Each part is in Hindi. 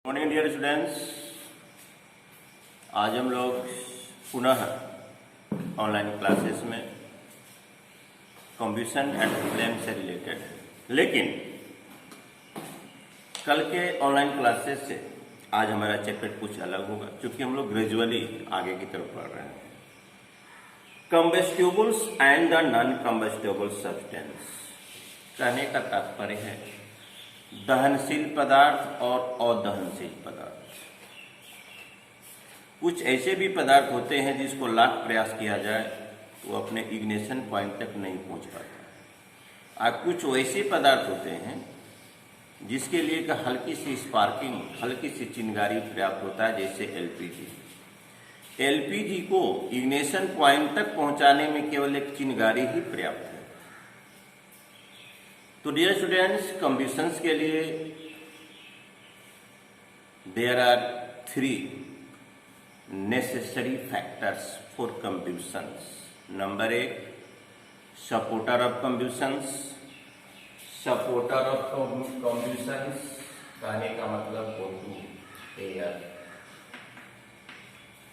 मॉर्निंग डियर स्टूडेंट्स, आज हम लोग पुनः ऑनलाइन क्लासेस में कम्बशन एंड फ्लेम से रिलेटेड है। लेकिन कल के ऑनलाइन क्लासेस से आज हमारा चैप्टर कुछ अलग होगा, क्योंकि हम लोग ग्रेजुअली आगे की तरफ बढ़ रहे हैं। Combustibles and the non combustible substance, कहने का तात्पर्य है दहनशील पदार्थ और अदहनशील पदार्थ। कुछ ऐसे भी पदार्थ होते हैं जिसको लाख प्रयास किया जाए वो अपने इग्निशन पॉइंट तक नहीं पहुंच पाता। और कुछ वैसे पदार्थ होते हैं जिसके लिए एक हल्की सी स्पार्किंग, हल्की सी चिंगारी पर्याप्त होता है, जैसे एलपीजी। एलपीजी को इग्निशन पॉइंट तक पहुंचाने में केवल एक चिंगारी ही पर्याप्त है। तो डियर स्टूडेंट्स, कंबशंस के लिए there are 3 necessary factors for combustions. Number 1, supporter of combustions. Supporter of combustions कहने का मतलब O2 एयर।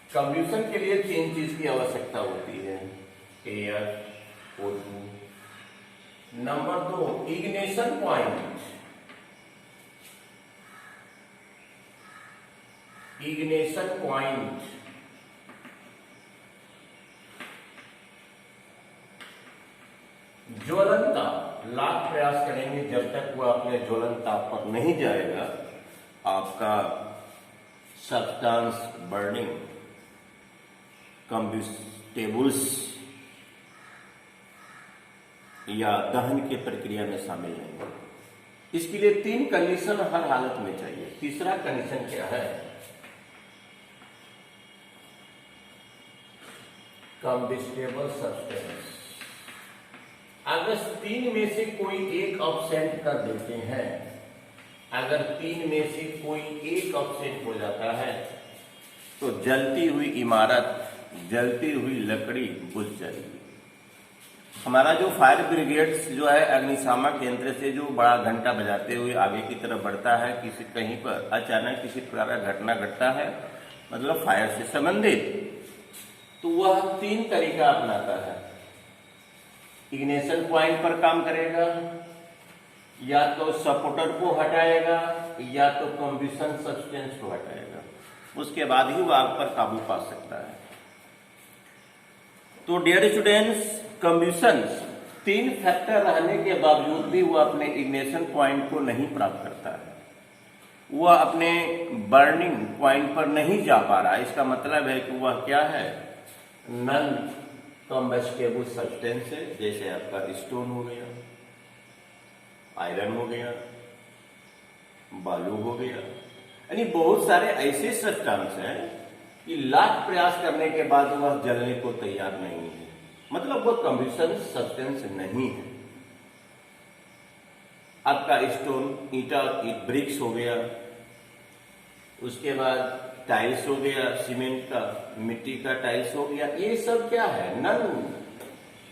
कंबशन के लिए 3 चीज की आवश्यकता होती है, air, O2। Number 2, ignition point. Ignition point ज्वलनता। लाख प्रयास करेंगे जब तक वह अपने ज्वलनता पर नहीं जाएगा, आपका सब्सटेंस बर्निंग कंबस्टिबल्स या दहन की प्रक्रिया में शामिल नहीं है। इसके लिए 3 कंडीशन हर हालत में चाहिए। तीसरा कंडीशन क्या है? Combustible substance. अगर 3 में से कोई एक अब्सेंट कर देते हैं, अगर 3 में से कोई एक अब्सेंट हो जाता है तो जलती हुई इमारत, जलती हुई लकड़ी बुझ जाएगी। हमारा जो फायर ब्रिगेड्स जो है अग्निशामक यंत्र से जो बड़ा घंटा बजाते हुए आगे की तरफ बढ़ता है, किसी कहीं पर अचानक किसी प्रकार का घटना घटता है, मतलब फायर से संबंधित, तो वह 3 तरीका अपनाता है। इग्निशन पॉइंट पर काम करेगा, या तो सपोर्टर को हटाएगा, या तो कंबशन सब्सटेंस को हटाएगा। उसके बाद ही वह आग पर काबू पा सकता है। तो डियर स्टूडेंट्स, कंबशंस 3 फैक्टर रहने के बावजूद भी वह अपने इग्निशन पॉइंट को नहीं प्राप्त करता है, वह अपने बर्निंग पॉइंट पर नहीं जा पा रहा। इसका मतलब है कि वह क्या है? नॉन कंबस्टिबल सब्सटेंस है। जैसे आपका स्टोन हो गया, आयरन हो गया, बालू हो गया, यानी बहुत सारे ऐसे सब्सटेंस हैं कि लाख प्रयास करने के बाद वह जलने को तैयार नहीं है, मतलब वह कंबशन सब्सटेंस नहीं है। आपका स्टोन, ईटा, ब्रिक्स हो गया, उसके बाद टाइल्स हो गया, सीमेंट का, मिट्टी का टाइल्स हो गया, ये सब क्या है? Non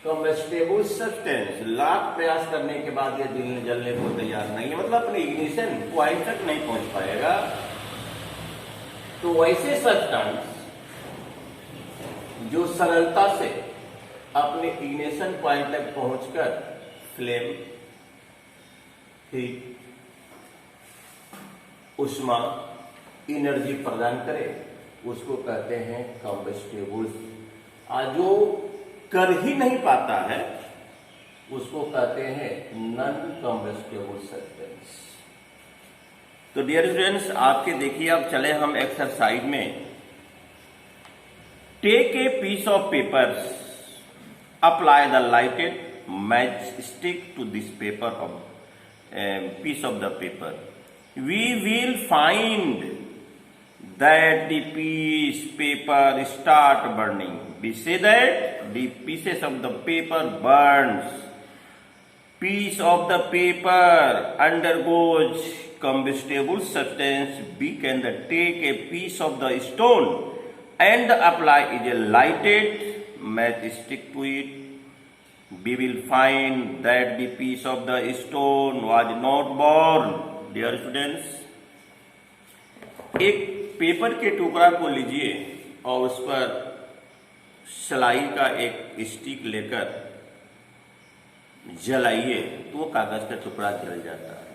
combustible substance. लाख प्रयास करने के बाद ये जलने को तैयार नहीं है, मतलब अपने इग्निशन पॉइंट तक नहीं पहुंच पाएगा। तो वैसे सब्सटेंस जो सरलता से अपने इग्निशन पॉइंट तक पहुंचकर फ्लेम, हीट, उष्मा, एनर्जी प्रदान करे, उसको कहते हैं कंबस्टिबल्स। जो कर ही नहीं पाता है उसको कहते हैं नॉन कंबस्टिबल सब्सटेंस। तो डियर स्टूडेंट्स, आपके देखिए, अब चले हम एक्सरसाइज में। Take a piece of paper, apply the lighted match stick to this paper of piece of the paper. We will find that the piece paper start burning. We say that the pieces of the paper burns. Piece of the paper undergoes combustible substance. We can take a piece of the stone and apply a lighted matchstick to it. We will find that the piece of the stone was not burned. Dear students, एक पेपर के टुकड़ा को लीजिए और उस पर स्लाई का एक स्टिक लेकर जलाइए तो वो कागज का टुकड़ा जल जाता है।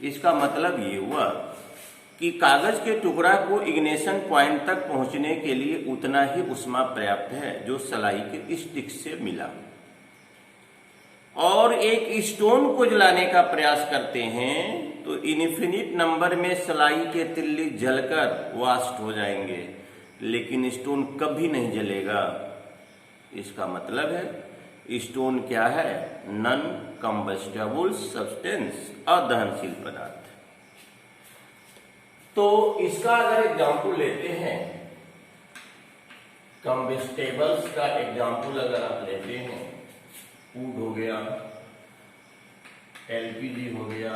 इसका मतलब ये हुआ कि कागज के टुकड़ा को इग्निशन पॉइंट तक पहुंचने के लिए उतना ही ऊष्मा पर्याप्त है जो स्लाई के स्टिक से मिला। और एक स्टोन को जलाने का प्रयास करते हैं तो इन्फिनिट नंबर में स्लाई के तिल्ली जलकर वाष्ट हो जाएंगे, लेकिन स्टोन कभी नहीं जलेगा। इसका मतलब है स्टोन क्या है? नॉन कंबस्टेबल सब्सटेंस, अदहनशील पदार्थ। तो इसका अगर एग्जाम्पल लेते हैं, कंबस्टेबल्स का एग्जाम्पल अगर आप लेते हैं, फूड हो गया, एलपीजी हो गया,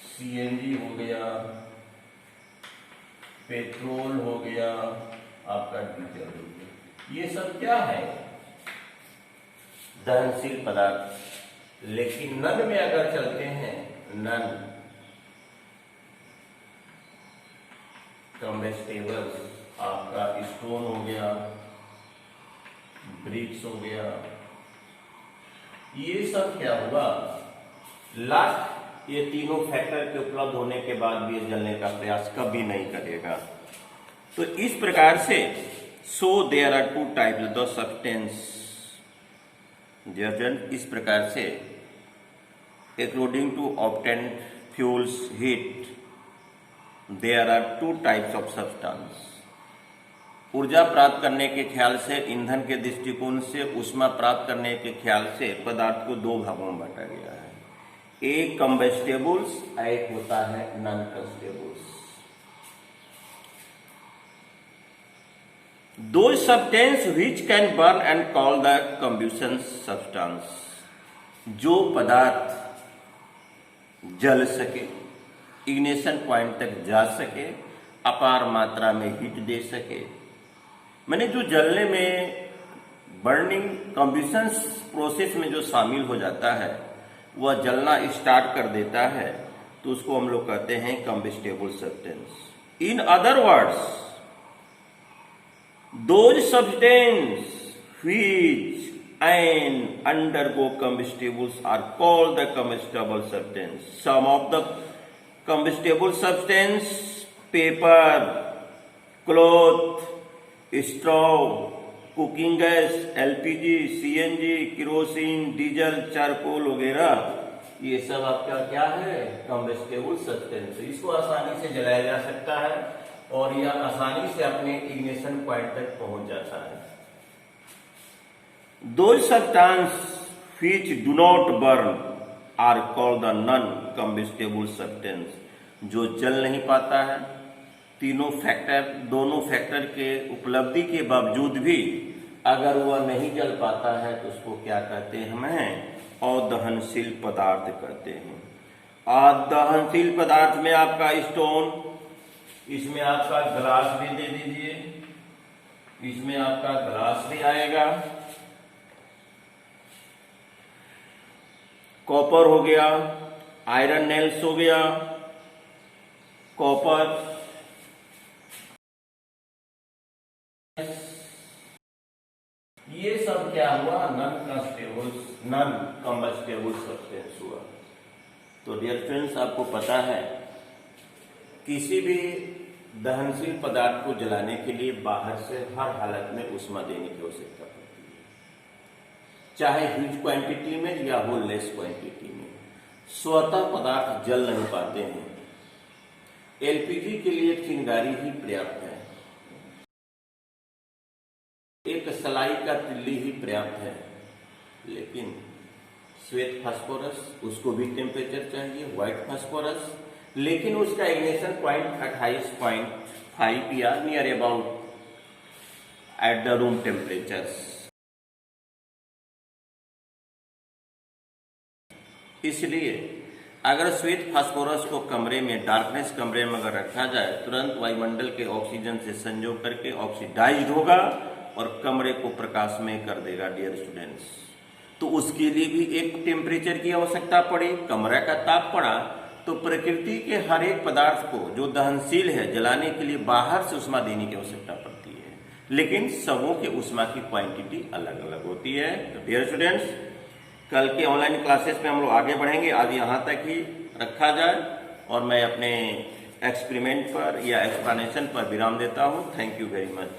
सीएनजी हो गया, पेट्रोल हो गया, आपका डीजल हो गया, ये सब क्या है? दहनशील पदार्थ। लेकिन नन में अगर चलते हैं, नन कंबस्टेबल्स, आपका स्टोन हो गया, ब्रिक्स हो गया, ये सब क्या हुआ? लास्ट ये तीनों फैक्टर के उपलब्ध होने के बाद भी ये जलने का प्रयास कभी नहीं करेगा। तो इस प्रकार से so there are two types the substance. इस प्रकार से according to obtained fuels heat there are two types of substance. ऊर्जा प्राप्त करने के ख्याल से, ईंधन के दृष्टिकोण से, ऊष्मा प्राप्त करने के ख्याल से पदार्थ को दो भागों में बांटा गया है। एक कंबस्टेबल्स, एक होता है नॉन कंबस्टेबल्स। दो substance which can burn and call the combustion substance. जो पदार्थ जल सके, इग्निशन पॉइंट तक जा सके, अपार मात्रा में हीट दे सके, मैंने जो जलने में, बर्निंग कंबशन प्रोसेस में जो शामिल हो जाता है, वह जलना स्टार्ट कर देता है, तो उसको हम लोग कहते हैं combustible substance. In other words, those substance which and undergo combustibles are called the combustible substance. Some of the combustible substance: paper, cloth, straw, cooking gas, LPG, CNG, kerosene, diesel, charcoal वगैरह, ये सब आपका क्या है? Combustible substance. इसको आसानी से जलाया जा सकता है और यह आसानी से अपने इग्निशन पॉइंट तक पहुंच जाता है। Those substances which do not burn are called the non-combustible substance। जो जल नहीं पाता है, दोनों फैक्टर के उपलब्धि के बावजूद भी अगर वह नहीं जल पाता है तो उसको क्या कहते हैं? हमें अदहनशील पदार्थ कहते हैं। अदहनशील पदार्थ में आपका स्टोन, इसमें आपका ग्लास भी दे दीजिए, इसमें आपका ग्लास भी आएगा, कॉपर हो गया, आयरन नेल्स हो गया, कॉपर, ये सब क्या हुआ? नॉन कंबस्टेबल सब्सटेंस हुआ। तो डियर फ्रेंड्स, आपको पता है किसी भी दहनशील पदार्थ को जलाने के लिए बाहर से हर हालत में ऊष्मा देने की आवश्यकता पड़ती है, चाहे ह्यूज क्वांटिटी में या हो लेस क्वांटिटी में। स्वतः पदार्थ जल नहीं पाते हैं। एलपीजी के लिए चिंगारी ही पर्याप्त है, एक सलाई का तिल्ली ही पर्याप्त है। लेकिन श्वेत फास्फोरस, उसको भी टेम्परेचर चाहिए, व्हाइट फास्फोरस, लेकिन उसका इग्निशन पॉइंट 28.5 या near about at the room temperature. इसलिए अगर श्वेत फास्फोरस को कमरे में, डार्कनेस कमरे में अगर रखा जाए, तुरंत वायुमंडल के ऑक्सीजन से संयोग करके ऑक्सीडाइज्ड होगा और कमरे को प्रकाशमय कर देगा। डियर स्टूडेंट्स, तो उसके लिए भी एक टेम्परेचर की आवश्यकता पड़ी, कमरे का ताप पड़ा, तो प्रकृति के हर एक पदार्थ को जो दहनशील है जलाने के लिए बाहर से उष्मा देने की आवश्यकता पड़ती है, लेकिन सबों के उष्मा की क्वांटिटी अलग अलग होती है। तो डियर स्टूडेंट्स, कल के ऑनलाइन क्लासेस में हम लोग आगे बढ़ेंगे। आज यहाँ तक ही रखा जाए और मैं अपने एक्सपेरिमेंट पर या एक्सप्लेनेशन पर विराम देता हूँ। Thank you very much.